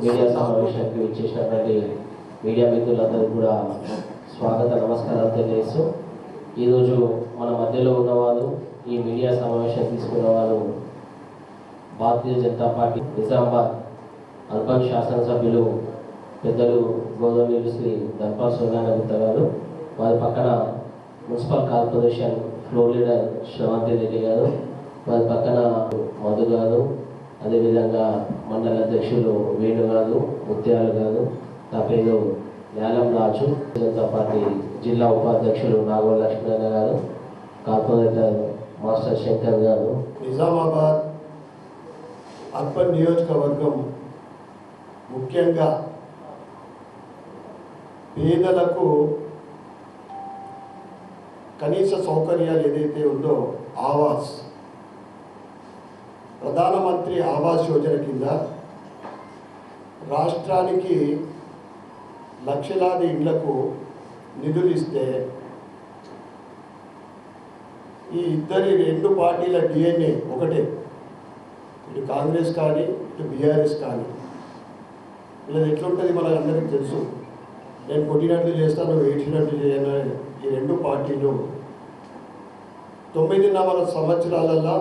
Media సమావేశానికి విచ్చేసినటువంటి media మిత్రులందరికీ కూడా స్వాగత నమస్కారాలు తెలియజేస్తూ ఈరోజు మన మధ్యలో ఉన్నవాళ్ళు ఈ మీడియా సమావేశం తీసుకున్న వాళ్ళు భారతీయ జనతా పార్టీ నిజామాబాద్ అర్బన్ శాసనసభ్యులు పెద్దలు గౌరవనీయులు శ్రీ ధర్పాల్ సూర్యనారాయణ గుప్తా గారు, వారి పక్కన municipal corporation floor leader Sravanthi Reddy గారు, వారి పక్కన మధు గారు, అదేవిధంగా మండల అధ్యక్షులు వేణు గారు, ముత్యాలు గారు, నా పేరు న్యాలం రాజు, జనతా పార్టీ జిల్లా ఉపాధ్యక్షులు నాగోల్ లక్ష్మీనారాయణ గారు, కార్పొరేటర్ మాస్టర్ శంకర్ గారు. నిజామాబాద్ అర్బన్ నియోజకవర్గం ముఖ్యంగా పేదలకు కనీస సౌకర్యాలు ఏదైతే ఉందో ఆవాస్, ప్రధానమంత్రి ఆవాస్ యోజన కింద రాష్ట్రానికి లక్షలాది ఇళ్లకు నిధులు ఇస్తే ఈ రెండు పార్టీల డిఎన్ఏ ఒకటే, ఇటు కాంగ్రెస్ కానీ ఇటు బీఆర్ఎస్ కానీ. ఇలా ఎట్లుంటుంది మనకు అందరికీ తెలుసు. నేను కొట్టినట్లు చేస్తాను, ఏడ్చినట్లు చేయను. ఈ రెండు పార్టీలు 9.5 సంవత్సరాలలో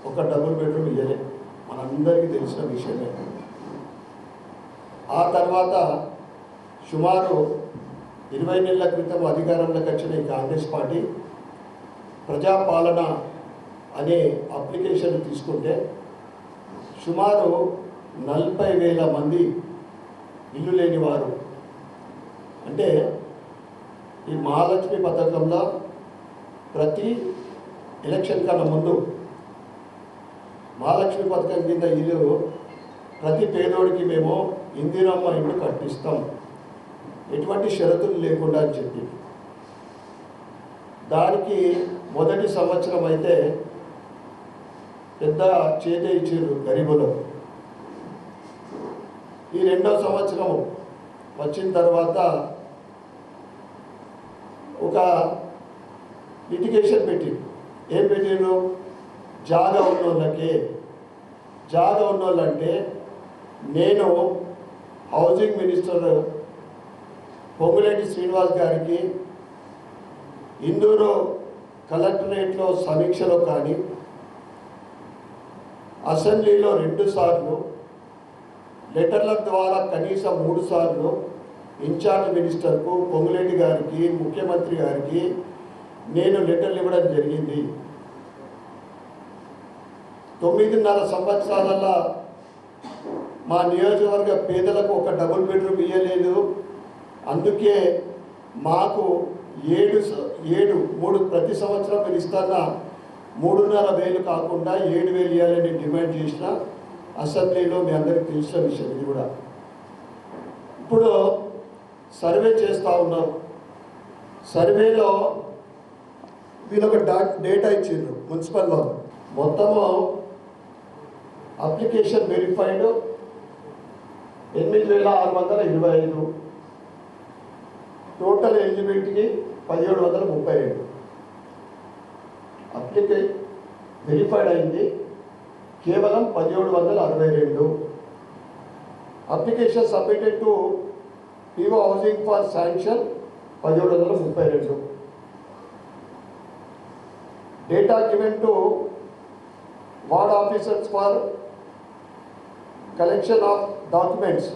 ఒక డబుల్ బెడ్రూమ్ ఇయ్యలే, మనందరికీ తెలిసిన విషయమే. ఆ తర్వాత సుమారు 20 నెలల క్రితం అధికారంలోకి వచ్చిన ఈ కాంగ్రెస్ పార్టీ ప్రజాపాలన అనే అప్లికేషన్ తీసుకుంటే సుమారు 40,000 మంది ఇల్లు లేని వారు. అంటే ఈ మహాలక్ష్మి పథకంలో ప్రతి ఎలక్షన్ కన్నా ముందు మహాలక్ష్మి పథకం కింద ఇల్లు ప్రతి పేదోడికి మేము ఇందిరమ్మ ఇల్లు కట్టిస్తాం, ఎటువంటి షరతులు లేకుండా అని చెప్పి, దానికి మొదటి సంవత్సరం అయితే పెద్ద చేతే ఇచ్చారు గరీబులు. ఈ రెండవ సంవత్సరం వచ్చిన తర్వాత ఒక లిటిగేషన్ పెట్టి ఏం పెట్టారు, జాగా ఉన్నోళ్ళంటే నేను హౌసింగ్ మినిస్టర్ పొంగులేటి శ్రీనివాస్ గారికి ఇందూరు కలెక్టరేట్లో సమీక్షలో కానీ అసెంబ్లీలో 2 సార్లు లెటర్ల ద్వారా కనీసం 3 సార్లు ఇన్ఛార్జ్ మినిస్టర్కు పొంగులేటి గారికి ముఖ్యమంత్రి గారికి నేను లెటర్లు ఇవ్వడం జరిగింది. 9.5 సంవత్సరాలలో మా నియోజకవర్గ పేదలకు ఒక డబుల్ బెడ్రూమ్ ఇవ్వలేదు. అందుకే మాకు 3 ప్రతి సంవత్సరం మీరు ఇస్తున్న 3,500 కాకుండా 7,000 ఇవ్వాలని డిమాండ్ చేసిన అసెంబ్లీలో మీ అందరికీ తెలిసిన విషయం. ఇది కూడా ఇప్పుడు సర్వే చేస్తూ ఉన్నారు. సర్వేలో వీళ్ళొక డేటా ఇచ్చిండ్రు మున్సిపల్ వాళ్ళు. మొత్తము అప్లికేషన్ వెరిఫైడ్ 8,625, టోటల్ ఎలిజిబిలిటీకి 1,732. వెరిఫైడ్ అయింది కేవలం 1,762. Application submitted to PO housing for sanction 1,732. Data given to ward officers for collection of documents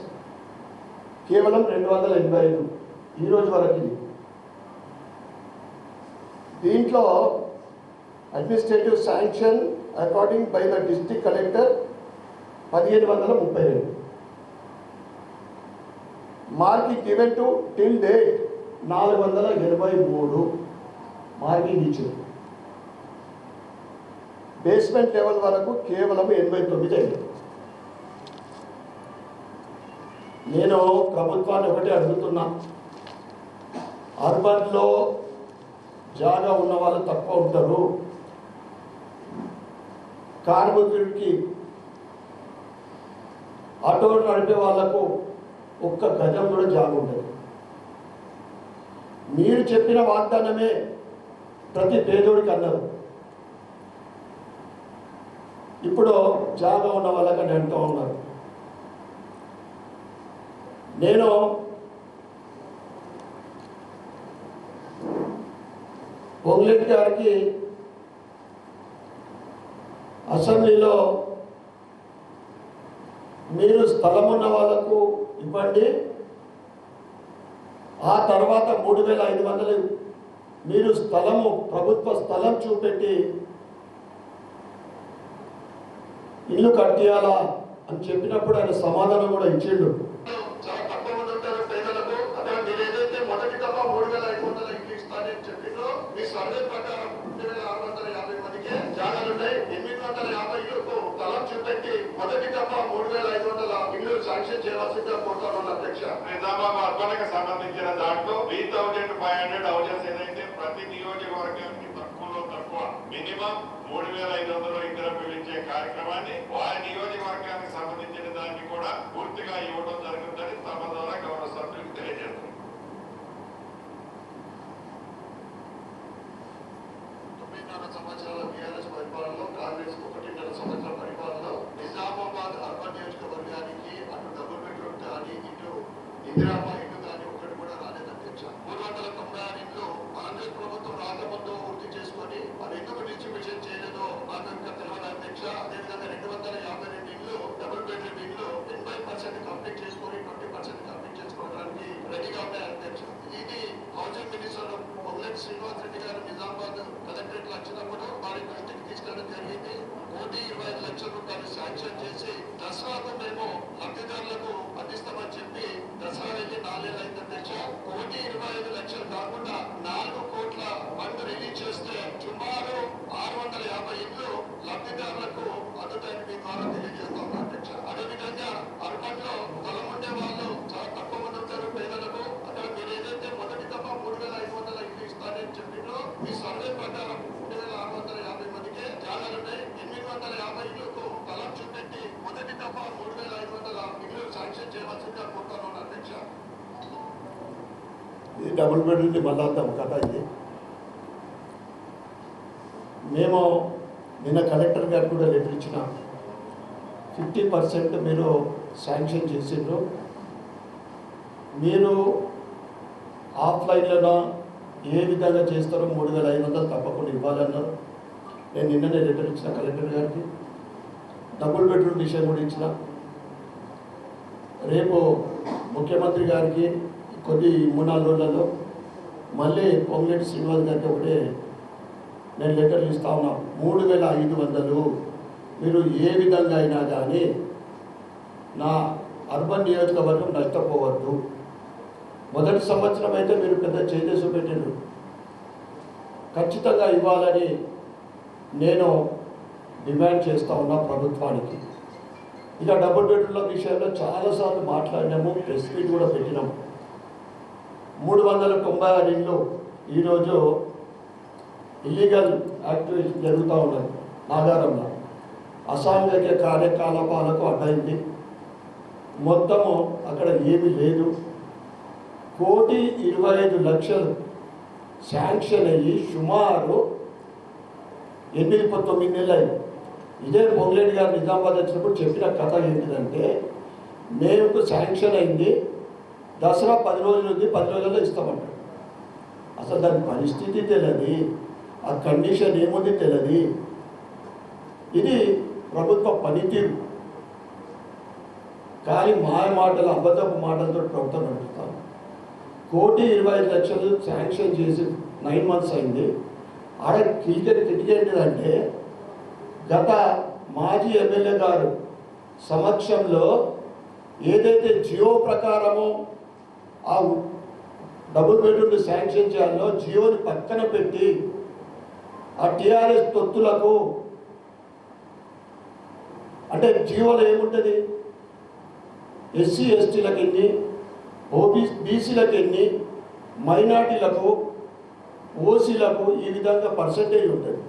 కేవలం 285 ఈరోజు వరకు. ఇది దీంట్లో administrative sanction according by the district collector 1,532. Marking given to till date 483 marking ఇచ్చారు. Basement level వరకు కేవలం 89 అయింది. నేను ప్రభుత్వాన్ని ఒకటే అడుగుతున్నా, అర్బన్లో జాగా ఉన్న వాళ్ళు తక్కువ ఉంటారు, కార్మికుడికి ఆటో నడిపే వాళ్లకు ఒక్క గజం కూడా జాగా ఉంటుంది. మీరు చెప్పిన వాగ్దానమే ప్రతి పేదోడికి అన్నారు. ఇప్పుడు జాగా ఉన్న వాళ్ళకని అంటూ ఉన్నారు. నేను పొంగులేటి గారికి అసెంబ్లీలో మీరు స్థలం ఉన్న వాళ్ళకు ఇవ్వండి, ఆ తర్వాత 3,500 మీరు స్థలము ప్రభుత్వ స్థలం చూపెట్టి ఇల్లు కట్టియాలా అని చెప్పినప్పుడు ఆయన సమాధానం కూడా ఇచ్చిండు. చాలా తక్కువ మంది ఉంటారు పేదలకు. అదే మీరు ఏదైతే మొదటి దఫా 3,500 ఇల్లు ఇస్తానని చెప్పిందో మీ సర్వే ప్రకారం 2,650 మందికి జాగాలు ఉన్నాయి. 850 ఇళ్లకు స్థలం చూపెట్టి మొదటి దఫా 3,500 ఇల్లు శాంక్షన్ చేయాల్సిందిగా కోరుతాను అధ్యక్ష. నిజామాబాద్ అర్బన్కి సంబంధించిన దాంట్లో 3,500 హౌసెస్ ఏదైతే ప్రతి నియోజకవర్గానికి తక్కువలో తక్కువ మినిమం 3,500 ఇందులో పిలిచే కార్యక్రమాన్ని వారి నియోజకవర్గానికి సంబంధించిన దాన్ని కూడా పూర్తిగా ఇవ్వడం జరుగుతుందని తమ ద్వారా గౌరవ సభ్యులకు తెలియజేస్తుంది. 9.5 సంవత్సరాల టీఆర్ఎస్ పరిపాలనలో, కాంగ్రెస్ 1.5 సంవత్సరాల పరిపాలనలో నిజామాబాద్ అర్బన్ నియోజకవర్గానికి అటు డబుల్ బెడ్రూమ్ కానీ ఇటు ఇందిరామా ఇల్లు కానీ ఒకటి కూడా రాలేదు అధ్యక్ష. 396 ఇంట్లో కాంగ్రెస్ ప్రభుత్వం రాకముందు పూర్తి చేసుకొని అది ఎందుకు డిస్ట్రిబ్యూషన్ చేయలేదో నాకు ఇంకా తెలియదు అధ్యక్ష. అదేవిధంగా 252 ఇండ్లు డబుల్ బెడ్రూమ్ ఇండ్లు 80% కంప్లీట్ చేసుకొని 20% కంప్లీట్ చేసుకోవడానికి రెడీగా ఉన్నాయి అధ్యక్ష. ఇది హౌసింగ్ మినిస్టర్ పొంగులేటి శ్రీనివాస్ రెడ్డి గారు నిజామాబాద్ కలెక్టరేట్ వచ్చినప్పుడు వారి దృష్టికి తీసుకెళ్ళడం జరిగింది. 1,25,00,000 రూపాయలు శాంక్షన్ చేసి దసరాకు మేము లబ్ధిదారులకు అందిస్తామని చెప్పి దసరా వెళ్ళి 4 ఏళ్ళు అయింది అధ్యక్ష. 1,25,00,000 కాకుండా 4 కోట్ల ఫండ్ రిలీజ్ చేస్తే సుమారు 650 ఇళ్ళు లబ్ధిదారులకు అందుతాయని మీ ద్వారా తెలియజేస్తాం అధ్యక్ష. అదేవిధంగా అర్బన్ లో స్థలం ఉండే వాళ్ళు చాలా తక్కువ మంది ఉంటారు పేదలకు. అదే మీరు ఏదైతే మొదటి దఫా 3,500 ఇల్లు ఇస్తానని చెప్పిందో మీ సర్వే ప్రకారం 3,650 మందికి జాగాలు ఉన్నాయి. 850 ఇళ్లకు స్థలం చూపెట్టి మొదటి దఫా 3,500 ఇల్లు శాంక్షన్ చేయవలసిందిగా కోరుతాను అధ్యక్ష. ఇది డబుల్ బెడ్రూమ్ మళ్ళా కథ. ఇది మేము నిన్న కలెక్టర్ గారికి కూడా లెటర్ ఇచ్చిన 50% మీరు శాంక్షన్ చేసిండ్రు, మీరు ఆఫ్లైన్లోనో ఏ విధంగా చేస్తారో 3,500 తప్పకుండా ఇవ్వాలన్నారు. నేను నిన్ననే లెటర్ ఇచ్చిన కలెక్టర్ గారికి. డబుల్ బెడ్రూమ్ విషయం కూడా ఇచ్చిన. రేపు ముఖ్యమంత్రి గారికి కొద్ది 3-4 రోజులలో మళ్ళీ పొంగులేటి శ్రీనివాస్ గారికి ఒకటే నేను లెటర్లు ఇస్తా ఉన్నా. 3,500 మీరు ఏ విధంగా అయినా కానీ నా అర్బన్ నియోజకవర్గం నష్టపోవద్దు. మొదటి సంవత్సరం అయితే మీరు పెద్ద చేసి పెట్టిండ్రు, ఖచ్చితంగా ఇవ్వాలని నేను డిమాండ్ చేస్తూ ఉన్నా ప్రభుత్వానికి. ఇక డబుల్ బెడ్రూమ్ల విషయంలో చాలాసార్లు మాట్లాడినాము, ప్రెస్ మీట్ కూడా పెట్టినాము. 396 ఇళ్ళు ఈరోజు ఇల్లీగల్ యాక్టివిటీ జరుగుతూ ఉన్నది. నాగారంలో అసాంఘిక కార్యకలాపాలకు అడ్డైంది. మొత్తము అక్కడ ఏమీ లేదు. 1,25,00,000 శాంక్షన్ అయ్యి సుమారు 8-9 నెలలు అయింది. ఇదే పొంగులేటి గారు నిజామాబాద్ వచ్చినప్పుడు చెప్పిన కథ ఏంటిదంటే, మేము శాంక్షన్ అయింది, దసరా 10 రోజులు ఉంది, 10 రోజుల్లో ఇస్తామంటారు. అసలు దాని పరిస్థితి తెలియదు, ఆ కండిషన్ ఏముంది తెలియదు. ఇది ప్రభుత్వ పనితీరు. కానీ మాయ మాటలు, అబద్ధపు మాటలతో ప్రభుత్వం నడుపుతాం. 1,25,00,000 శాంక్షన్ చేసి 9 months అయింది. ఆడ తిరిగేంటిదంటే గత మాజీ ఎమ్మెల్యే గారు సమక్షంలో ఏదైతే జియో ప్రకారమో ఆ డబుల్ బెడ్రూమ్ శాంక్షన్ చేయాలో జియోని పక్కన పెట్టి ఆ టీఆర్ఎస్ తొత్తులకు, అంటే జియోలో ఏముంటుంది, ఎస్సీ ఎస్టీలకు ఎన్ని, బీసీలకు ఎన్ని, మైనార్టీలకు, ఓసీలకు ఈ విధంగా పర్సంటేజ్ ఉంటుంది.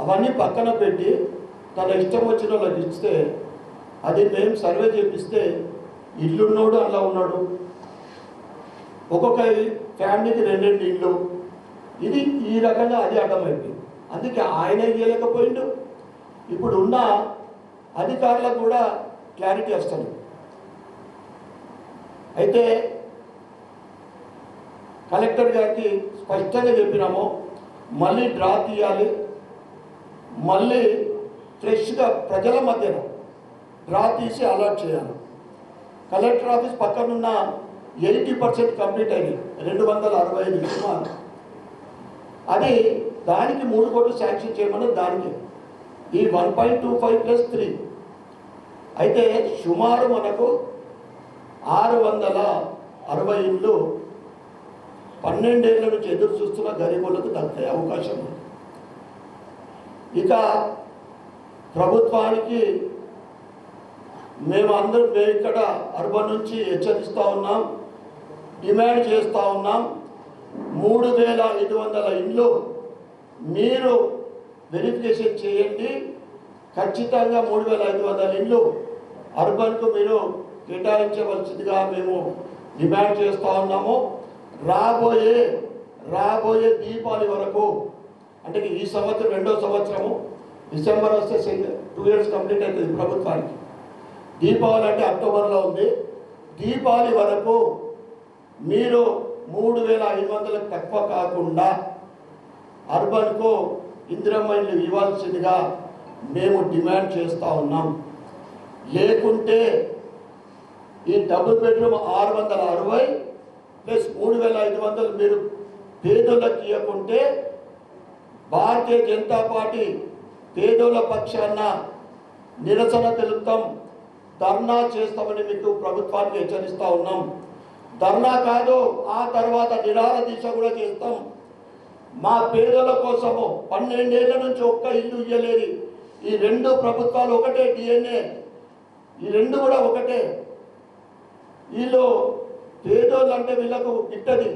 అవన్నీ పక్కన పెట్టి తన ఇష్టం వచ్చిన వాళ్ళకి ఇస్తే, అది మేము సర్వే చేపిస్తే ఇల్లున్నోడు అలా ఉన్నాడు, ఒక్కొక్క ఫ్యామిలీకి 2 ఇళ్ళు, ఇది ఈ రకంగా అది అడ్డమైపోయింది. అందుకే ఆయన ఇవ్వలేకపోయిండు. ఇప్పుడు ఉన్న అధికారులకు కూడా క్లారిటీ వస్తుంది. అయితే కలెక్టర్ గారికి స్పష్టంగా చెప్పినాము, మళ్ళీ డ్రా తీయాలి, మళ్ళీ ఫ్రెష్గా ప్రజల మధ్యన డ్రా తీసి అలాట్ చేయాలి. కలెక్టర్ ఆఫీస్ పక్కనున్న 80% కంప్లీట్ అయింది, 265 సుమారు. అది దానికి 3 కోట్లు శాంక్షన్ చేయమని దానికి ఈ 1.25 + 3 అయితే సుమారు మనకు 660 ఇళ్ళు 12 ఏళ్ళ నుంచి ఎదురు చూస్తున్న గరీబులకు దక్కుతాయి అవకాశం ఉంది. ఇక ప్రభుత్వానికి మేము ఇక్కడ అర్బన్ నుంచి హెచ్చరిస్తూ ఉన్నాం, డిమాండ్ చేస్తూ ఉన్నాం. 3500 ఇండ్లు మీరు వెరిఫికేషన్ చేయండి. ఖచ్చితంగా 3500 ఇండ్లు అర్బన్కు మీరు కేటాయించవలసిందిగా మేము డిమాండ్ చేస్తూ ఉన్నాము. రాబోయే దీపావళి వరకు, అంటే ఈ సంవత్సరం 2వ సంవత్సరము డిసెంబర్ వస్తే 2 ఇయర్స్ కంప్లీట్ అవుతుంది ప్రభుత్వానికి. దీపావళి అంటే అక్టోబర్లో ఉంది. దీపావళి వరకు మీరు 3500 తక్కువ కాకుండా అర్బన్కు ఇందిరమ్మ ఇల్లు ఇవ్వాల్సిందిగా మేము డిమాండ్ చేస్తూ ఉన్నాం. లేకుంటే ఈ డబుల్ బెడ్రూమ్ 660 + 3500 మీరు పేదోళ్ళకి ఇవ్వకుంటే భారతీయ జనతా పార్టీ పేదోళ్ళ పక్షాన నిరసన తెలుపుతాం, ధర్నా చేస్తామని మీకు ప్రభుత్వానికి హెచ్చరిస్తూ ఉన్నాం. ధర్నా కాదు, ఆ తర్వాత నిరాహార దీక్ష కూడా చేస్తాం. మా పేదల కోసము 12 ఏళ్ల నుంచి ఒక్క ఇల్లు ఇవ్వలేదు. ఈ 2 ప్రభుత్వాలు ఒకటే, DNA ఈ 2 కూడా ఒకటే. వీళ్ళు పేదోళ్ళు అంటే వీళ్ళకు గిట్టది,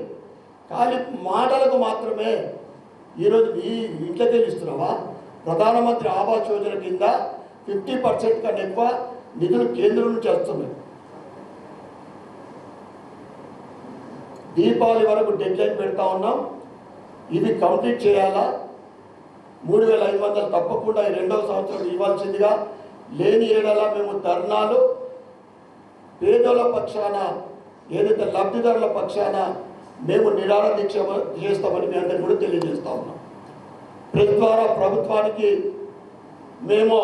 కానీ మాటలకు మాత్రమే. ఈరోజు ఈ ఇంట్లోకి ఇస్తున్నావా? ప్రధానమంత్రి ఆవాస్ యోజన కింద 50% కన్నా ఎక్కువ నిధులు కేంద్రం నుంచి వస్తున్నాయి. దీపావళి వరకు డెడ్లైన్ పెడతా ఉన్నాం, ఇది కంప్లీట్ చేయాలా. 3500 తప్పకుండా ఈ 2వ సంవత్సరం ఇవ్వాల్సిందిగా, లేని ఏడలా మేము ధర్నాలు పేదోళ్ళ పక్షాన, ఏదైతే లబ్ధిదారుల పక్షాన మేము నిరాహార దీక్ష చేస్తామని మీ అందరికీ కూడా తెలియజేస్తా ఉన్నాం. ప్రెస్ ద్వారా ప్రభుత్వానికి మేము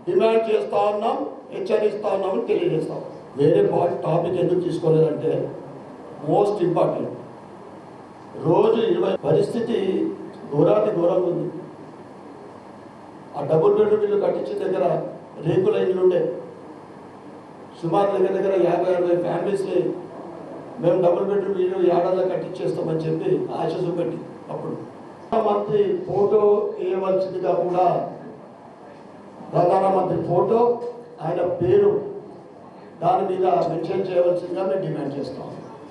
డిమాండ్ చేస్తూ ఉన్నాం, హెచ్చరిస్తూ ఉన్నామని తెలియజేస్తాం. వేరే టాపిక్ ఎందుకు తీసుకోలేదంటే మోస్ట్ ఇంపార్టెంట్, రోజు 20 పరిస్థితి ఘోరాతి ఘోరంగా ఉంది. ఆ డబుల్ బెడ్రూమ్ ఇల్లు కట్టించిన దగ్గర రేకుల ఇల్లు ఉండే సుమారు దగ్గర 50-60 ఫ్యామిలీస్ని మేము డబుల్ బెడ్రూమ్ ఇల్లు ఏడాదిలో కట్టించేస్తామని చెప్పి ఆశ చూపెట్టి అప్పుడు ప్రధానమంత్రి ఫోటో వేయవలసిందిగా కూడా, ప్రధానమంత్రి ఫోటో ఆయన పేరు దాని మీద మెన్షన్ చేయవలసిందిగా మేము డిమాండ్ చేస్తాం.